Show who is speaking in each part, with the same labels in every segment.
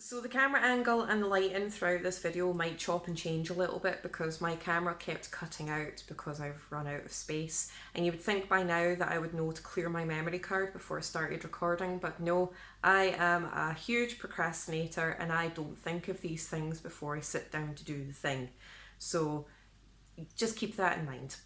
Speaker 1: So the camera angle and the lighting throughout this video might chop and change a little bit because my camera kept cutting out because I've run out of space. And you would think by now that I would know to clear my memory card before I started recording, but no, I am a huge procrastinator and I don't think of these things before I sit down to do the thing. So just keep that in mind.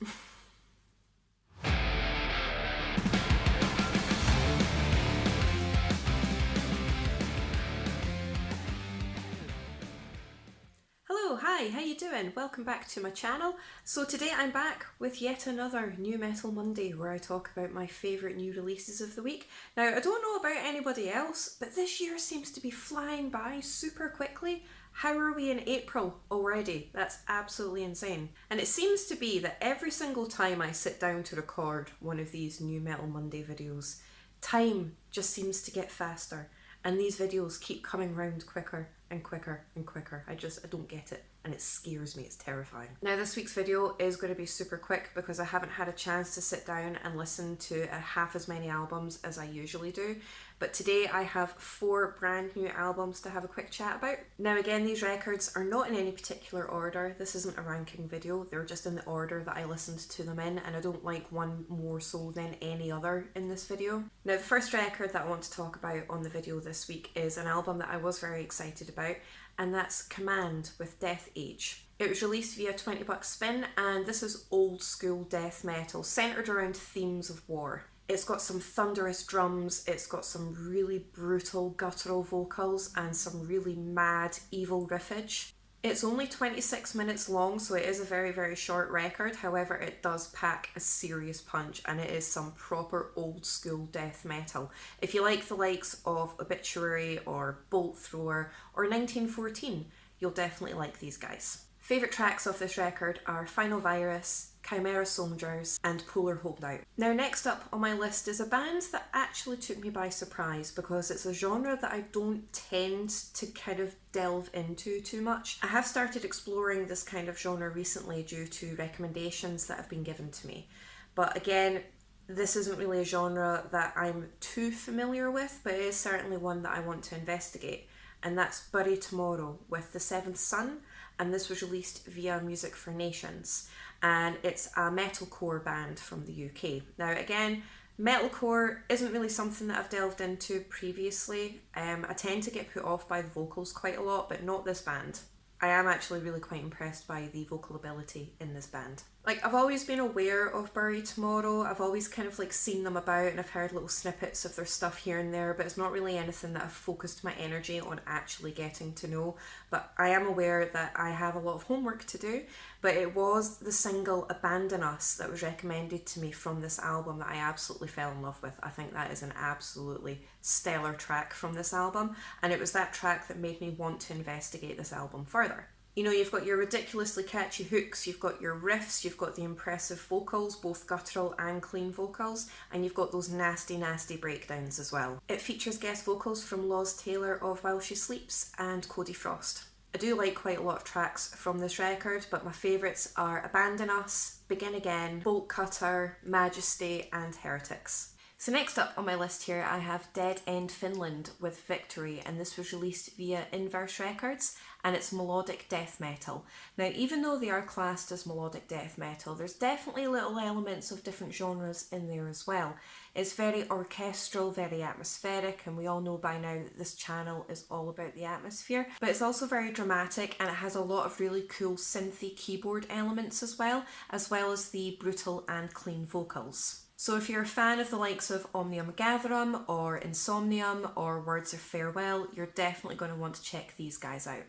Speaker 1: Hi, how you doing? Welcome back to my channel. So today I'm back with yet another New Metal Monday where I talk about my favourite new releases of the week. Now I don't know about anybody else, but this year seems to be flying by super quickly. How are we in April already? That's absolutely insane. And it seems to be that every single time I sit down to record one of these New Metal Monday videos, time just seems to get faster. And these videos keep coming round quicker and quicker and quicker. I don't get it. And it scares me, it's terrifying. Now this week's video is going to be super quick because I haven't had a chance to sit down and listen to half as many albums as I usually do. But today I have 4 brand new albums to have a quick chat about. Now again, these records are not in any particular order. This isn't a ranking video, they're just in the order that I listened to them in, and I don't like one more so than any other in this video. Now the first record that I want to talk about on the video this week is an album that I was very excited about, and that's Kommand with Death Age. It was released via 20 Buck Spin, and this is old school death metal centered around themes of war. It's got some thunderous drums, it's got some really brutal guttural vocals and some really mad evil riffage. It's only 26 minutes long, so it is a very, very short record. However, it does pack a serious punch and it is some proper old school death metal. If you like the likes of Obituary or Bolt Thrower or 1914, you'll definitely like these guys. Favourite tracks of this record are Final Virus, Chimera Soldiers and Polar Holdout. Now next up on my list is a band that actually took me by surprise because it's a genre that I don't tend to kind of delve into too much. I have started exploring this kind of genre recently due to recommendations that have been given to me. But again, this isn't really a genre that I'm too familiar with, but it is certainly one that I want to investigate. And that's Bury Tomorrow with The Seventh Son, and this was released via Music for Nations, and it's a metalcore band from the UK. Now again, metalcore isn't really something that I've delved into previously. I tend to get put off by the vocals quite a lot, but not this band. I am actually really quite impressed by the vocal ability in this band. Like, I've always been aware of Bury Tomorrow, I've always kind of like seen them about and I've heard little snippets of their stuff here and there, but it's not really anything that I've focused my energy on actually getting to know. But I am aware that I have a lot of homework to do, but it was the single Abandon Us that was recommended to me from this album that I absolutely fell in love with. I think that is an absolutely stellar track from this album, and it was that track that made me want to investigate this album further. You know, you've got your ridiculously catchy hooks, you've got your riffs, you've got the impressive vocals, both guttural and clean vocals, and you've got those nasty, nasty breakdowns as well. It features guest vocals from Loz Taylor of While She Sleeps and Cody Frost. I do like quite a lot of tracks from this record, but my favourites are Abandon Us, Begin Again, Bolt Cutter, Majesty and Heretics. So next up on my list here I have Dead End Finland with Victory, and this was released via Inverse Records, and it's melodic death metal. Now even though they are classed as melodic death metal, there's definitely little elements of different genres in there as well. It's very orchestral, very atmospheric, and we all know by now that this channel is all about the atmosphere, but it's also very dramatic and it has a lot of really cool synthy keyboard elements as well as the brutal and clean vocals. So if you're a fan of the likes of Omnium Gatherum or Insomnium or Words of Farewell, you're definitely going to want to check these guys out.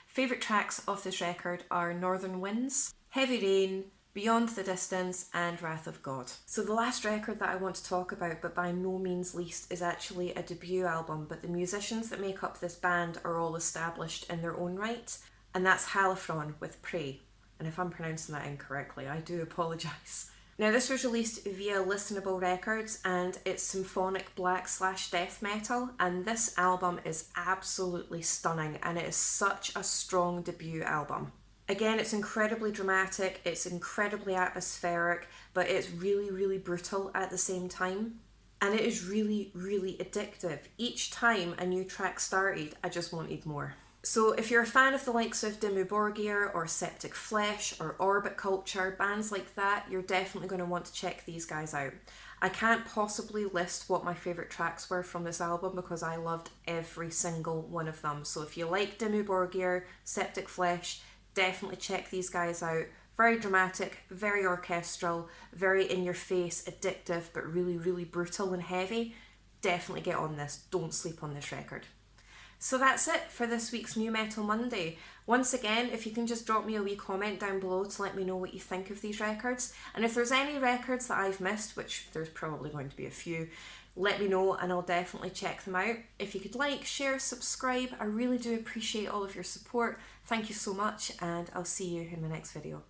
Speaker 1: Favourite tracks of this record are Northern Winds, Heavy Rain, Beyond the Distance and Wrath of God. So the last record that I want to talk about, but by no means least, is actually a debut album, but the musicians that make up this band are all established in their own right, and that's Haliphron with Prey. And if I'm pronouncing that incorrectly, I do apologise. Now this was released via Listenable Records and it's symphonic black/death metal, and this album is absolutely stunning and it is such a strong debut album. Again, it's incredibly dramatic, it's incredibly atmospheric, but it's really, really brutal at the same time. And it is really, really addictive. Each time a new track started, I just wanted more. So if you're a fan of the likes of Dimmu Borgir or Septic Flesh or Orbit Culture, bands like that, you're definitely going to want to check these guys out. I can't possibly list what my favourite tracks were from this album because I loved every single one of them. So if you like Dimmu Borgir, Septic Flesh, definitely check these guys out. Very dramatic, very orchestral, very in your face, addictive, but really, really brutal and heavy. Definitely get on this. Don't sleep on this record. So that's it for this week's New Metal Monday. Once again, if you can just drop me a wee comment down below to let me know what you think of these records. And if there's any records that I've missed, which there's probably going to be a few, let me know and I'll definitely check them out. If you could like, share, subscribe, I really do appreciate all of your support. Thank you so much and I'll see you in the next video.